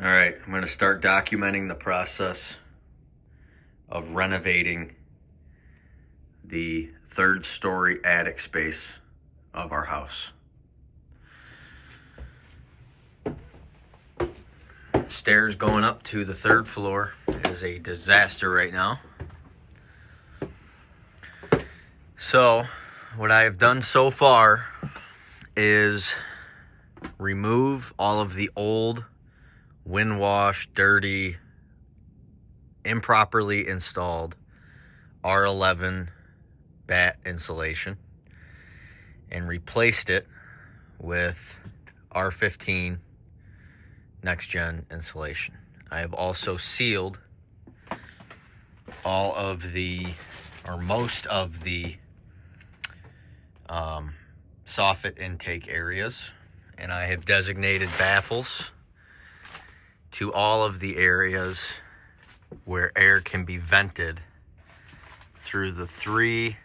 All right, I'm going to start documenting the process of renovating the third story attic space of our house. Stairs going up to the third floor is a disaster right now. So, what I have done so far is remove all of the old, wind washed, dirty, improperly installed R11 batt insulation and replaced it with R15 next gen insulation. I have also sealed all of the, or most of the soffit intake areas, and I have designated baffles to all of the areas where air can be vented through the 3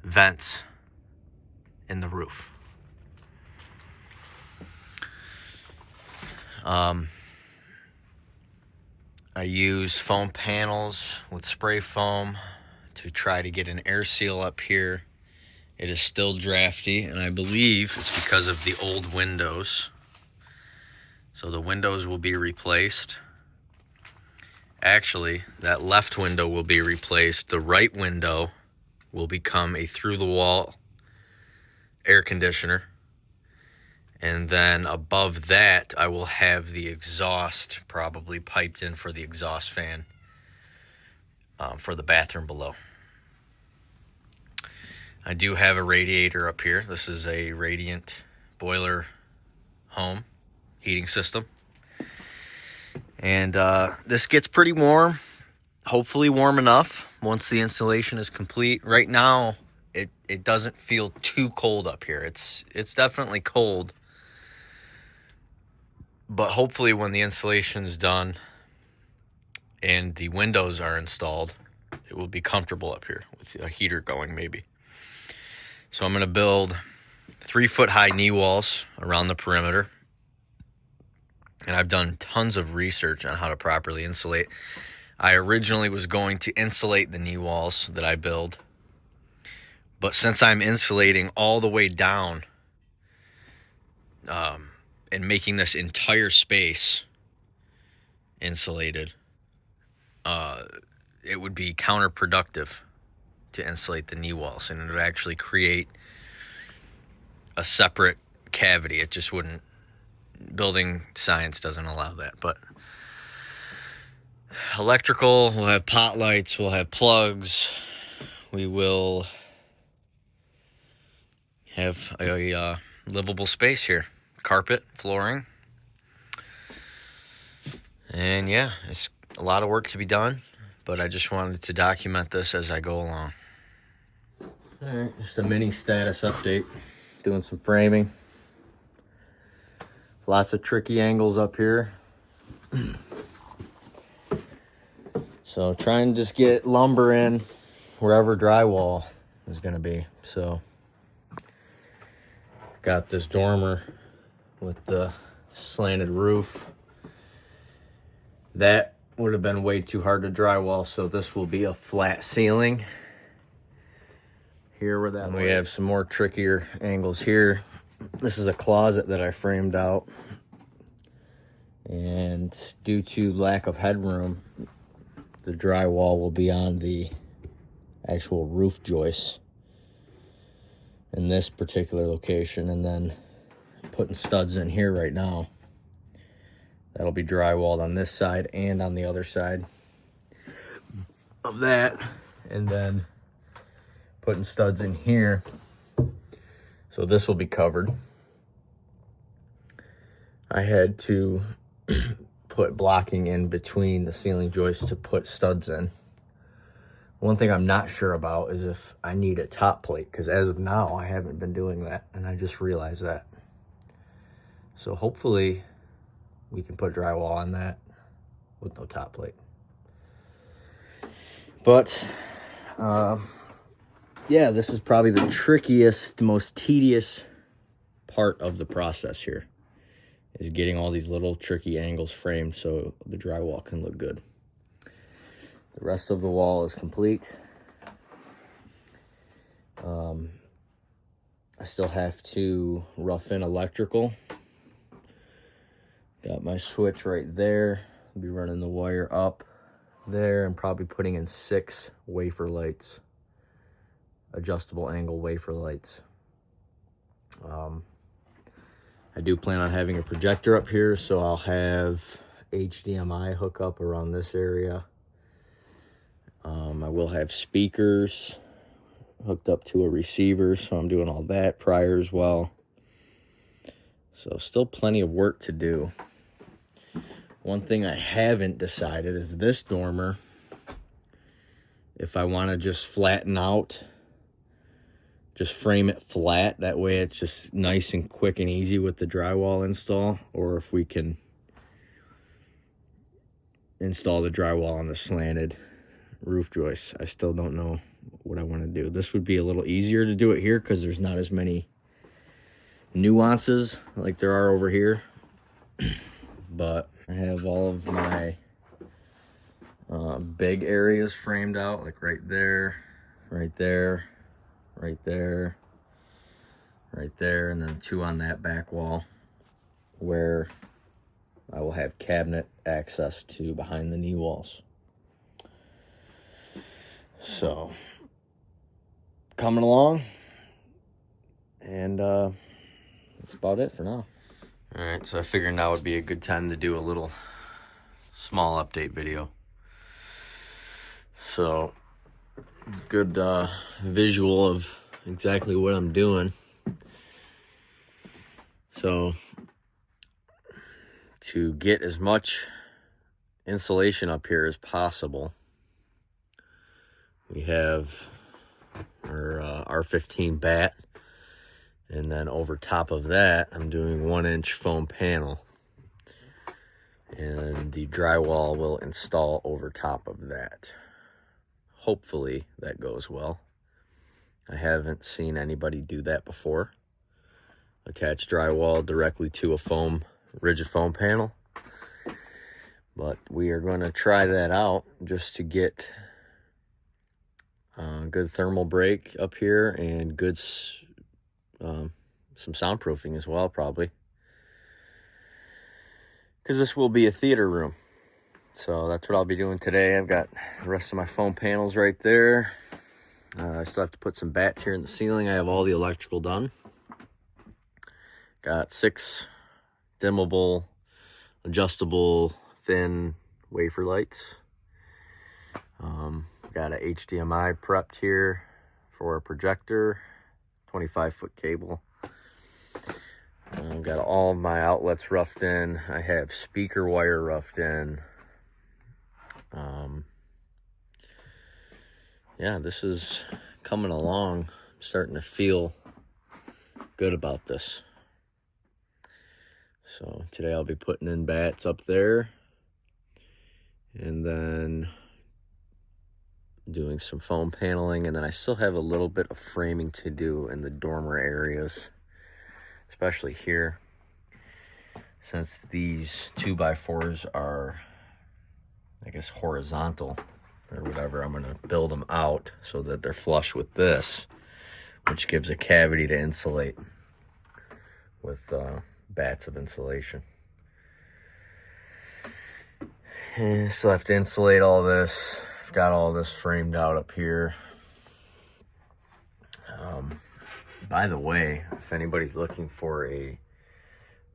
vents in the roof. I used foam panels with spray foam to try to get an air seal up here. It is still drafty, and I believe it's because of the old windows. So the windows will be replaced. Actually, that left window will be replaced. The right window will become a through-the-wall air conditioner. And then above that, I will have the exhaust probably piped in for the exhaust fan for the bathroom below. I do have a radiator up here. This is a radiant boiler home heating system. And this gets pretty warm, hopefully warm enough once the installation is complete. Right now, it doesn't feel too cold up here. It's definitely cold. But hopefully when the installation is done and the windows are installed, it will be comfortable up here with a heater going maybe. So I'm going to build 3-foot high knee walls around the perimeter. And I've done tons of research on how to properly insulate. I originally was going to insulate the knee walls that I build. But since I'm insulating all the way down and making this entire space insulated, it would be counterproductive to insulate the knee walls, and it would actually create a separate cavity. It just wouldn't. Building science doesn't allow that. But electrical, we'll have pot lights, we'll have plugs, we will have a livable space here, carpet, flooring, and yeah, it's a lot of work to be done, but I just wanted to document this as I go along. All right, just a mini status update, doing some framing. Lots of tricky angles up here. So trying to just get lumber in wherever drywall is going to be. So got this dormer with the slanted roof. That would have been way too hard to drywall, so this will be a flat ceiling. Here where that, and we have some more trickier angles here. This is a closet that I framed out, and due to lack of headroom, the drywall will be on the actual roof joists in this particular location, and then putting studs in here right now. That'll be drywalled on this side and on the other side of that, and then putting studs in here. So this will be covered. I had to put blocking in between the ceiling joists to put studs in. One thing I'm not sure about is if I need a top plate, because as of now, I haven't been doing that, and I just realized that. So hopefully we can put drywall on that with no top plate. But yeah, this is probably the trickiest, most tedious part of the process here, is getting all these little tricky angles framed so the drywall can look good. The rest of the wall is complete. I still have to rough in electrical. Got my switch right there. I'll be running the wire up there and probably putting in 6 wafer lights, adjustable angle wafer lights. I do plan on having a projector up here, so I'll have HDMI hookup around this area. I will have speakers hooked up to a receiver, so I'm doing all that prior as well. So still plenty of work to do. One thing I haven't decided is this dormer, if I want to just flatten out, just frame it flat, that way it's just nice and quick and easy with the drywall install, or if we can install the drywall on the slanted roof joists. I still don't know what I want to do. This would be a little easier to do it here because there's not as many nuances like there are over here. But I have all of my big areas framed out, like right there, right there, right there, right there, and then 2 on that back wall where I will have cabinet access to behind the knee walls. So, coming along, and that's about it for now. All right, so I figured now would be a good time to do a little small update video. So, good visual of exactly what I'm doing. So, to get as much insulation up here as possible, we have our R15 bat, and then over top of that I'm doing 1-inch foam panel, and the drywall will install over top of that. Hopefully that goes well. I haven't seen anybody do that before. Attach drywall directly to a rigid foam panel, but we are going to try that out just to get good thermal break up here and good some soundproofing as well, probably, because this will be a theater room. So that's what I'll be doing today. I've got the rest of my foam panels right there. I still have to put some bats here in the ceiling. I have all the electrical done. Got 6 dimmable, adjustable, thin wafer lights. Got a HDMI prepped here for a projector, 25-foot cable. Got all of my outlets roughed in. I have speaker wire roughed in. Yeah, this is coming along. I'm starting to feel good about this. So today I'll be putting in bats up there, and then doing some foam paneling, and then I still have a little bit of framing to do in the dormer areas, especially here, since these 2x4s are, I guess, horizontal or whatever. I'm going to build them out so that they're flush with this, which gives a cavity to insulate with bats of insulation. And still have to insulate all this. I've got all this framed out up here. By the way, if anybody's looking for a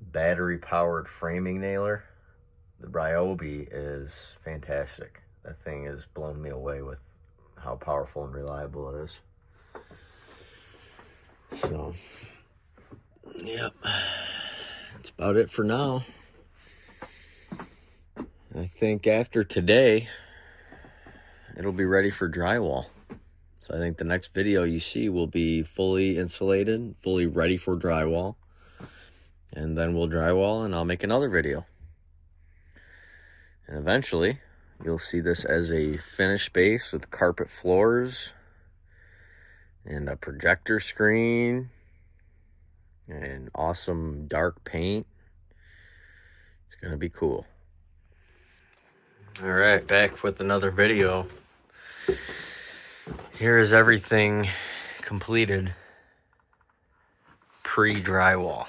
battery-powered framing nailer, the Ryobi is fantastic. That thing has blown me away with how powerful and reliable it is. So, yep, that's about it for now. I think after today, it'll be ready for drywall. So I think the next video you see will be fully insulated, fully ready for drywall. And then we'll drywall and I'll make another video. And eventually, you'll see this as a finished base with carpet floors and a projector screen and awesome dark paint gonna be cool. All right, back with another video. Here is everything completed pre-drywall.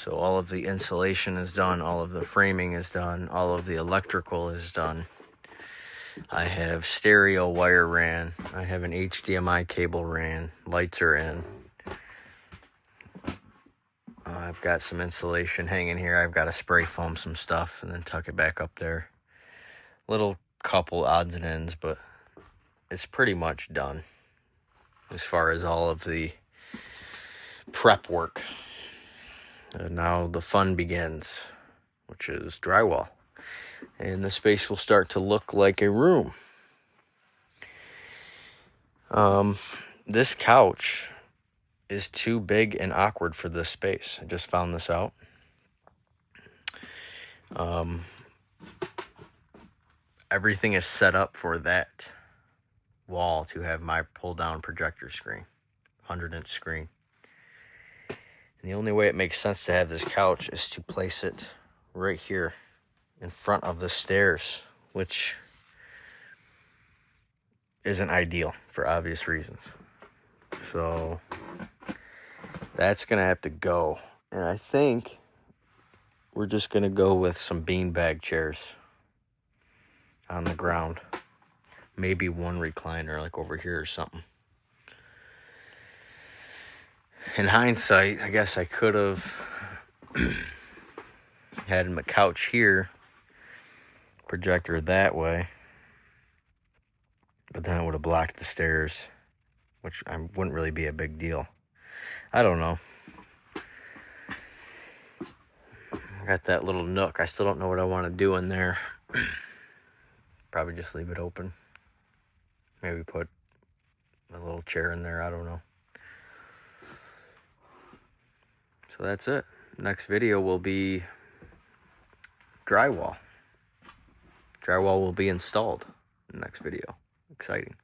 So all of the insulation is done, all of the framing is done, all of the electrical is done. I have stereo wire ran, I have an HDMI cable ran, lights are in. I've got some insulation hanging here. I've got to spray foam some stuff and then tuck it back up there. Little couple odds and ends, but it's pretty much done as far as all of the prep work. And now the fun begins, which is drywall. And the space will start to look like a room. This couch is too big and awkward for this space. I just found this out. Everything is set up for that wall to have my pull-down projector screen, 100-inch screen. And the only way it makes sense to have this couch is to place it right here in front of the stairs, which isn't ideal for obvious reasons. So that's gonna have to go. And I think we're just gonna go with some beanbag chairs on the ground. Maybe one recliner like over here or something. In hindsight, I guess I could have had my couch here, projector that way, but then it would have blocked the stairs, which wouldn't really be a big deal. I don't know. I got that little nook. I still don't know what I want to do in there. Probably just leave it open. Maybe put a little chair in there. I don't know. So that's it. Next video will be drywall. Drywall will be installed in the next video. Exciting.